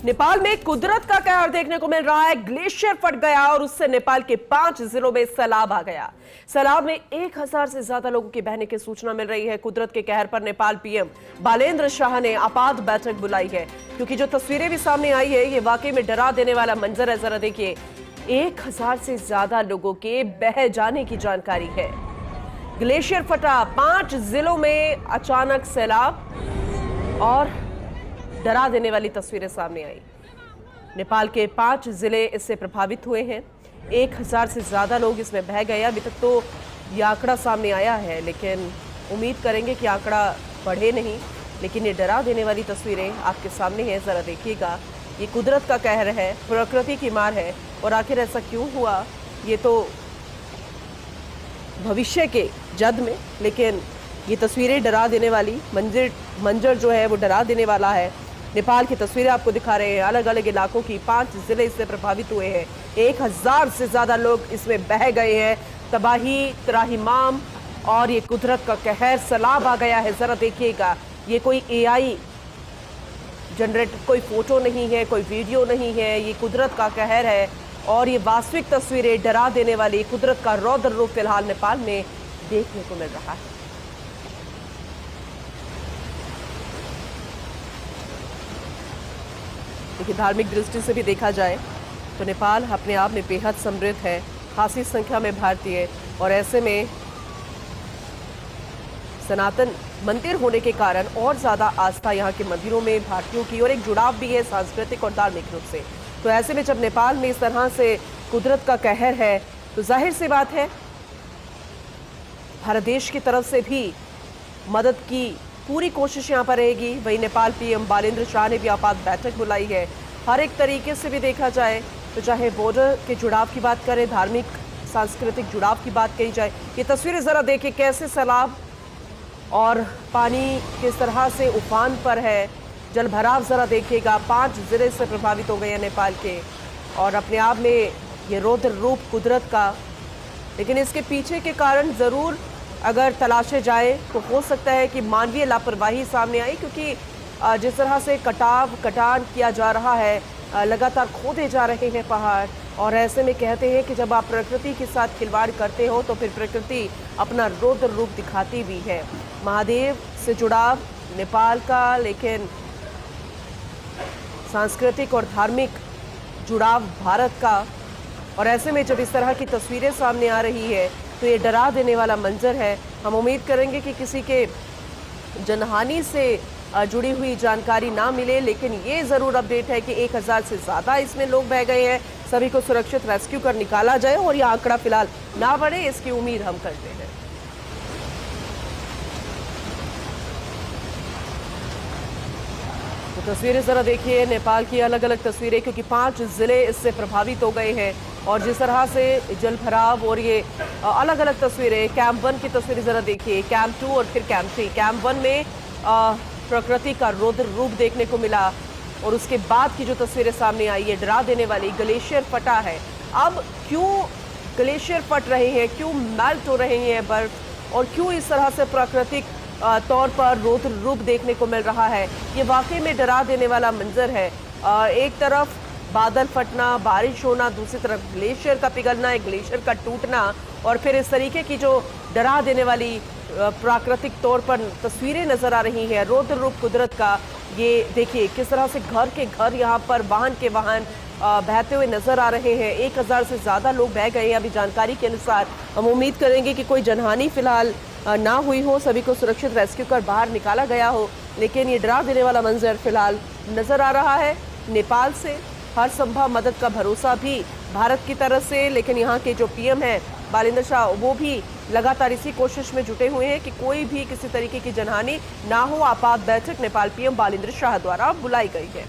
नेपाल में कुदरत का कहर देखने को मिल रहा है। ग्लेशियर फट गया और उससे नेपाल के 5 जिलों में सैलाब आ गया। सैलाब में 1000 से ज्यादा लोगों की बहने की सूचना मिल रही है। कुदरत के कहर पर नेपाल पीएम बालेन्द्र शाह ने आपात बैठक बुलाई है, क्योंकि जो तस्वीरें भी सामने आई है ये वाकई में डरा देने वाला मंजर है। जरा देखिए, 1000 से ज्यादा लोगों के बह जाने की जानकारी है। ग्लेशियर फटा, 5 जिलों में अचानक सैलाब और डरा देने वाली तस्वीरें सामने आई। नेपाल के 5 जिले इससे प्रभावित हुए हैं। 1000 से ज्यादा लोग इसमें बह गए। अभी तक तो ये आंकड़ा सामने आया है, लेकिन उम्मीद करेंगे कि आंकड़ा बढ़े नहीं। लेकिन ये डरा देने वाली तस्वीरें आपके सामने हैं, जरा देखिएगा। ये कुदरत का कहर है, प्रकृति की मार है। और आखिर ऐसा क्यों हुआ, ये तो भविष्य के जद में, लेकिन ये तस्वीरें डरा देने वाली, मंजर जो है वो डरा देने वाला है। नेपाल की तस्वीरें आपको दिखा रहे हैं। अलग अलग इलाकों की 5 जिले इससे प्रभावित हुए हैं। 1000 से ज्यादा लोग इसमें बह गए हैं। तबाही, त्राहिमाम और ये कुदरत का कहर, सैलाब आ गया है। जरा देखिएगा, ये कोई AI जनरेटेड कोई फोटो नहीं है, कोई वीडियो नहीं है, ये कुदरत का कहर है। और ये वास्तविक तस्वीरें, डरा देने वाली कुदरत का रौद्र रूप फिलहाल नेपाल में देखने को मिल रहा है। देखिए, धार्मिक दृष्टि से भी देखा जाए तो नेपाल अपने आप में बेहद समृद्ध है, खासी संख्या में भारतीय, और ऐसे में सनातन मंदिर होने के कारण और ज़्यादा आस्था यहाँ के मंदिरों में भारतीयों की, और एक जुड़ाव भी है सांस्कृतिक और धार्मिक रूप से। तो ऐसे में जब नेपाल में इस तरह से कुदरत का कहर है, तो जाहिर सी बात है भारत देश की तरफ से भी मदद की पूरी कोशिश यहाँ पर रहेगी। वही नेपाल पीएम बालेन्द्र शाह ने भी आपात बैठक बुलाई है। हर एक तरीके से भी देखा जाए तो, चाहे बॉर्डर के जुड़ाव की बात करें, धार्मिक सांस्कृतिक जुड़ाव की बात कही जाए, ये तस्वीरें ज़रा देखिए कैसे सैलाब और पानी किस तरह से उफान पर है। जल भराव ज़रा देखिएगा, 5 जिले से प्रभावित हो गए हैं नेपाल के, और अपने आप में ये रौद्र रूप कुदरत का। लेकिन इसके पीछे के कारण ज़रूर अगर तलाशे जाए तो हो सकता है कि मानवीय लापरवाही सामने आई, क्योंकि जिस तरह से कटान किया जा रहा है, लगातार खोदे जा रहे हैं पहाड़। और ऐसे में कहते हैं कि जब आप प्रकृति के साथ खिलवाड़ करते हो तो फिर प्रकृति अपना रौद्र रूप दिखाती भी है। महादेव से जुड़ाव नेपाल का, लेकिन सांस्कृतिक और धार्मिक जुड़ाव भारत का। और ऐसे में जब इस तरह की तस्वीरें सामने आ रही है तो ये डरा देने वाला मंजर है। हम उम्मीद करेंगे कि किसी के जनहानि से जुड़ी हुई जानकारी ना मिले, लेकिन ये ज़रूर अपडेट है कि 1000 से ज़्यादा इसमें लोग बह गए हैं। सभी को सुरक्षित रेस्क्यू कर निकाला जाए और ये आंकड़ा फिलहाल ना बढ़े, इसकी उम्मीद हम करते हैं। तो तस्वीरें ज़रा देखिए, नेपाल की अलग अलग तस्वीरें, क्योंकि 5 जिले इससे प्रभावित हो गए हैं। और जिस तरह से जल भराव और ये अलग अलग तस्वीरें, कैंप 1 की तस्वीरें ज़रा देखिए, कैंप 2 और फिर कैंप 3। कैंप 1 में प्रकृति का रौद्र रूप देखने को मिला, और उसके बाद की जो तस्वीरें सामने आई है डरा देने वाली। ग्लेशियर फटा है। अब क्यों ग्लेशियर फट रहे हैं, क्यों मेल्ट हो रहे हैं बर्फ, और क्यों इस तरह से प्राकृतिक तौर पर रौद्र रूप देखने को मिल रहा है, ये वाकई में डरा देने वाला मंजर है। एक तरफ बादल फटना, बारिश होना, दूसरी तरफ ग्लेशियर का पिघलना, एक ग्लेशियर का टूटना, और फिर इस तरीके की जो डरा देने वाली प्राकृतिक तौर पर तस्वीरें नजर आ रही हैं, रौद्र रूप कुदरत का। ये देखिए किस तरह से घर के घर यहाँ पर वाहन के वाहन बहते हुए नजर आ रहे हैं। 1000 से ज़्यादा लोग बह गए हैं अभी जानकारी के अनुसार। हम उम्मीद करेंगे कि कोई जनहानि फिलहाल ना हुई हो, सभी को सुरक्षित रेस्क्यू कर बाहर निकाला गया हो। लेकिन ये डरा देने वाला मंजर फिलहाल नजर आ रहा है। नेपाल से हर संभव मदद का भरोसा भी भारत की तरफ से, लेकिन यहाँ के जो पीएम हैं बालेन्द्र शाह, वो भी लगातार इसी कोशिश में जुटे हुए हैं कि कोई भी किसी तरीके की जनहानि ना हो। आपात बैठक नेपाल पीएम बालेन्द्र शाह द्वारा बुलाई गई है।